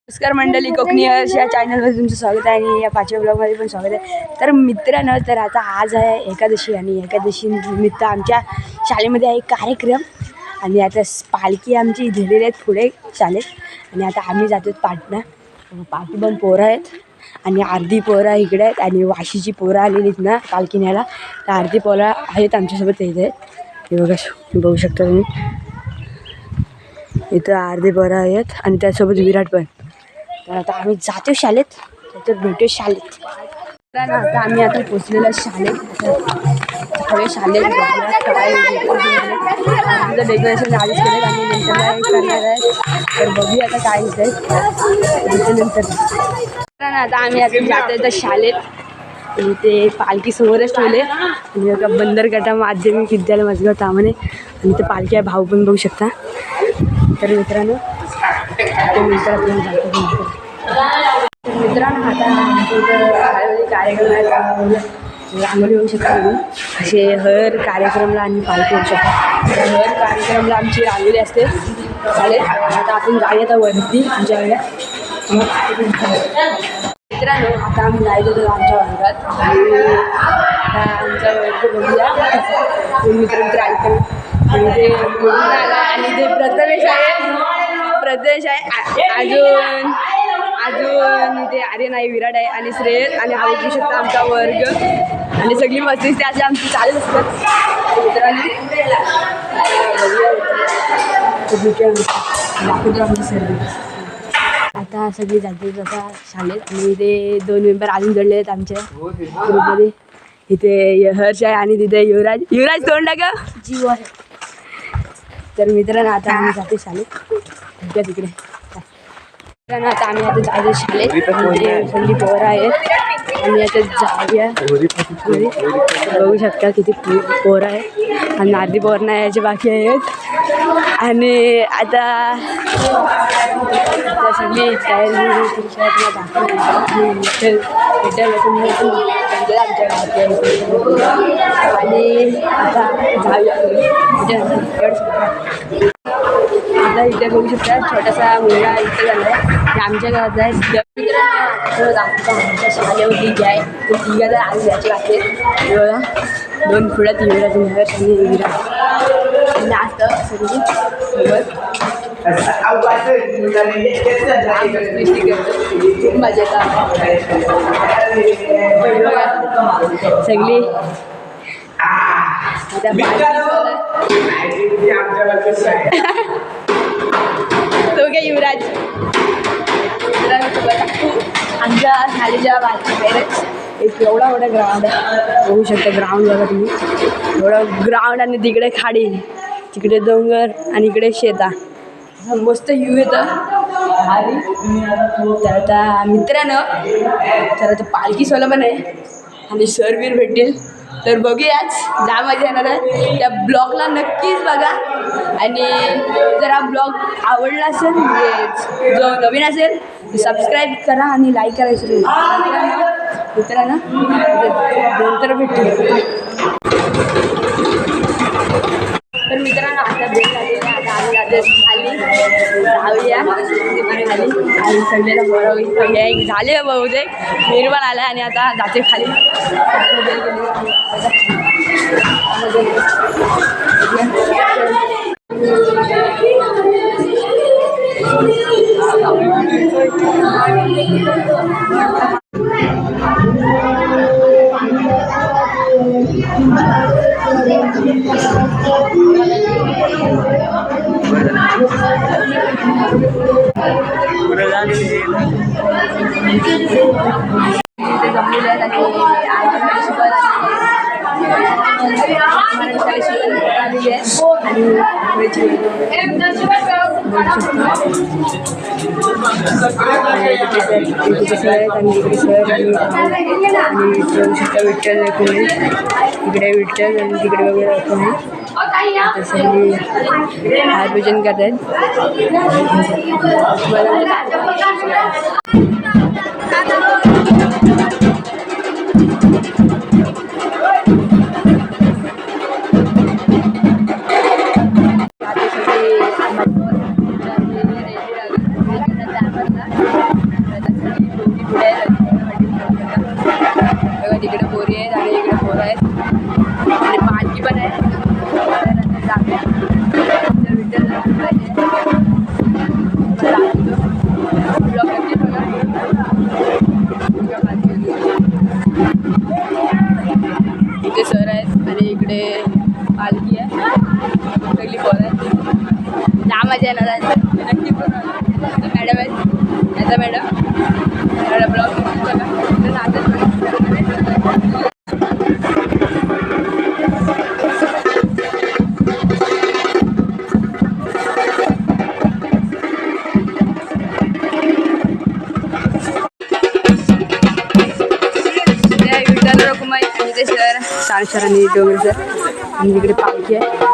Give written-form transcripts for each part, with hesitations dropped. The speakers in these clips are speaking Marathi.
नमस्कार मंडळी, कोकणी हर्ष या चॅनलमध्ये तुमचं स्वागत आहे आणि या 5व्या ब्लॉगमध्ये पण स्वागत आहे. तर मित्रांनो, तर आता आज आहे एकादशी आणि एकादशी निमित्त आमच्या शाळेमध्ये आहे कार्यक्रम आणि आता पालखी आमची झालेली आहेत पुढे शाळेत आणि आता आम्ही जातो पाटणा. पाठी पण पोरं आहेत आणि अर्धी पोरं इकडे आहेत आणि वाशीची पोरं आलेली आहेत ना पालखी न्यायला. तर अर्धी पोरं आहेत आमच्यासोबत येत आहेत. हे बघू शकता तुम्ही, इथं अर्धी पोरं आहेत आणि त्यासोबत विराट पण. तर आता आम्ही जातो शाळेत, तर भेटू शाळेत. तर आता आम्ही आता पोचलेलो शाळेत. सगळे शाळेत काय तिथं डेकोरेशन आधीच केलं आणि नंतर काय करणार आहे तर बघूया आता काय होतं नंतर. तर आता आम्ही आता जातो तर शाळेत आणि ते पालखी समोरच ठेवले आणि एका बंदरगटा माध्यमिक विद्यालय मजगाव तामणे आणि ते पालखी आहे. भाऊ पण बघू शकता. तर मित्रांनो आता कार्यक्रम आहे, रांगोळी होऊ शकता तुम्ही असे हर कार्यक्रमला आणि पालखी होऊ शकता. हर कार्यक्रमला आमची रांगोळी असते चालेल. आता आपण जाऊया आता वरती आमच्या वर्गात. मित्रांनो आता आम्ही जायचं होतो आमच्या वर्गात आणि आता आमचा वर्ग बघूया. मित्र ऐकतो आणि ते आणि ते प्रथमेश आहे अजून इथे आर्यन आहे, विराट आहे आणि श्रेयस आणि हा बघू शकता आमचा वर्ग आणि सगळी मस्ती ते असे आमची चालत असतात. मित्रांनो आता सगळी जाते आता शाळेत आणि ते 2 मेंबर अजून जोडले आहेत आमच्या ग्रुपमध्ये. इथे हर्ष आहे आणि तिथे युवराज तोंड का जीव आहे. तर मित्रांनो आता आम्ही जाते शाळेत तिकडे. आता आम्ही आता जायचं शाळेत, सगळी पोरं आहेत आणि आता जाऊया. बघू शकता किती पोरं आहेत आणि अर्धी पोरं नाही यायचे बाकी आहेत आणि आता सगळी तयारी आणि आता जाऊया. आता इथे बघू शकता छोटासा मुलगा इथे झाला आहे आमच्या गावात आहे. आमच्या शाळेवरती जे आहे ते तिघा जर आज यायचे वाटते. बघा 2 पुढ्यात युवराज हर्ष आणि विराट आणि असतं सगळी सोबत खूप मजा येतात सगळी. तो काय युवराज आमच्या शाळेच्या बाहेरच एक एवढा मोठा ग्राउंड आहे. बघू शकता ग्राउंड बघा तुम्ही, एवढं ग्राउंड आणि तिकडे खाडी, तिकडे डोंगर आणि इकडे शेता, मस्त व्ह्यू येतं भारी. तर आता मित्रांनो तर आता पालखी सोला पण आहे आणि सरवीर भेटतील तर बघूयाच, जा मजा येणार आहे. त्या ब्लॉगला नक्कीच बघा आणि जर हा ब्लॉग आवडला असेल म्हणजे जो नवीन असेल सबस्क्राईब करा आणि लाईक करा विसरू मित्रांनो. नंतर भेटतील. तर मित्रांनो आता भेट झालेली आहे. आता आम्ही जातो खाली जाऊया खाली आणि सगळ्याला बरोबर झाले बहुतेक निर्माण आला आणि आता जाते खाली. विठ्ठल इकडे विठ्ठल आणि तिकडे वगैरे सगळी आयोजन करतात. श्वेता मॅडम ब्लॉग विठ्ठल रखुमाई आणि ते शहर तारशहर आणि डोंगरसर आणि तिकडे पालखी आहे.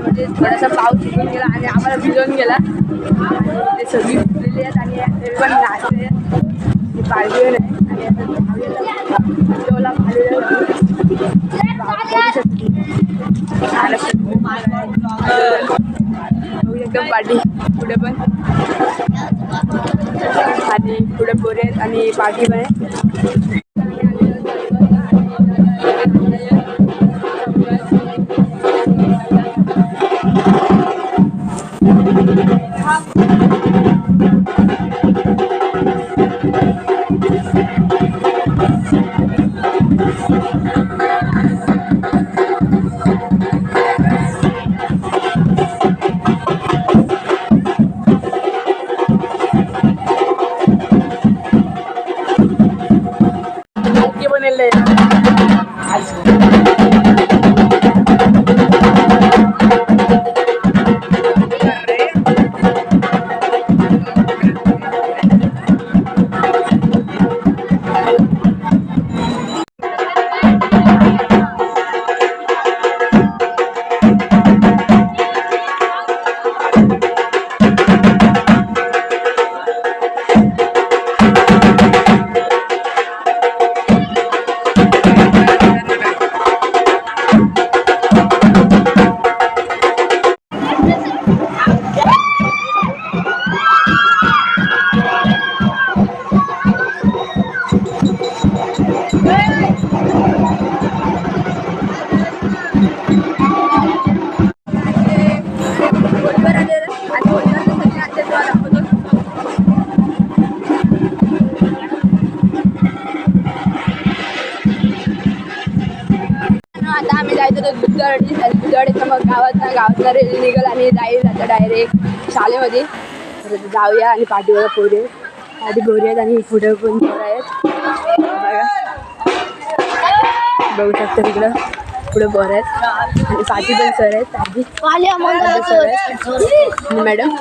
म्हणजे थोडासा पाऊस शिकून गेला आणि आम्हाला भिजवून गेला. ते सगळी भिजलेली आहेत आणि ते पण नाचले पाळले नाही आणि एकदम पार्टी पुढे पण आणि पुढे पोरे आहेत आणि पार्टी पण आहे. आता आम्ही जायचं तर दुधवाडीचं मग गावातला रेल्वे निघाल आणि जाईल आता डायरेक्ट शाळेमध्ये. जाऊया आणि पाठीवर पोरे आधी गोरी आहेत आणि पुढे पण पोरं आहेत बघा बघू शकता तिकडं पुढे पोरं आहेत आणि पाठी पण सर आहेत आधी सर आहेत मॅडम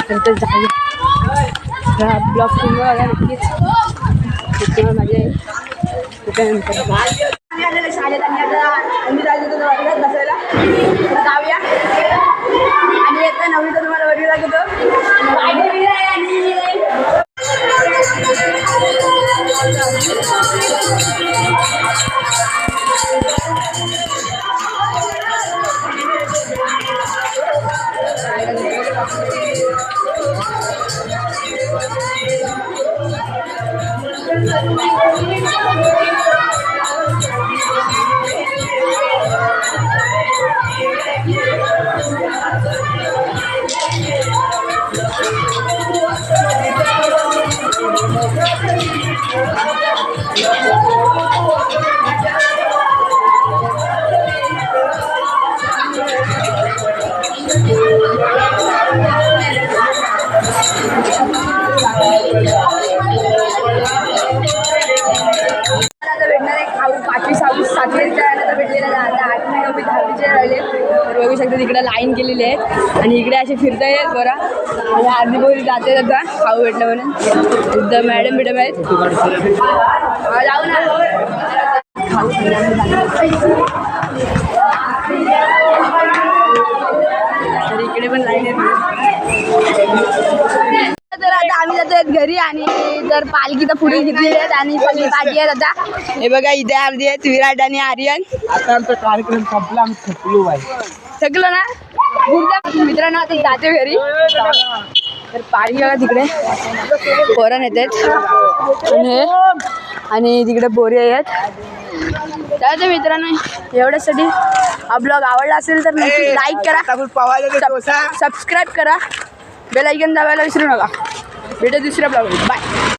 नंतर जाऊया ब्लॉग फिल्म बघा नक्कीच माझे त्यानंतर आलेलं शाळेत आणि आता आम्ही जायचं होतं वर्गात बसायला जाऊया आणि येतं नववीचं तुम्हाला वर्ग दाखवतो पाचवी 6वी 7वीच्या भेटलेला आता 8वी 9वी 10वीचे राहिले तर बघू शकता तिकडे लाईन केलेली आहे आणि इकडे असे फिरतायत बरं आणि अर्धी पोरी जाते आता खाऊ भेटलं म्हणून एकदम मॅडम आहेत जाऊ ना खाऊ तर इकडे पण लाईन आहे तर आता आम्ही जातो घरी आणि तर पालखी तर पुढे घेतलेली आहेत आणि सगळी पाठी आहेत आता हे बघा इथे अर्धी आहेत विराट आणि आर्यन आता आमचा कार्यक्रम संपला आम्ही थकलो आहे थकलो ना पुढच्या मित्रांनो आता जाते घरी तर पालखी बघा तिकडे पोरं येतात आणि तिकडे पोरी आहेत तर मित्रांनो एवढ्यासाठी हा ब्लॉग आवडला असेल तर नक्की लाईक करा सबस्क्राईब करा बेल आयकॉन दाबायला विसरू नका भेटू दुसऱ्या ब्लॉग बाय.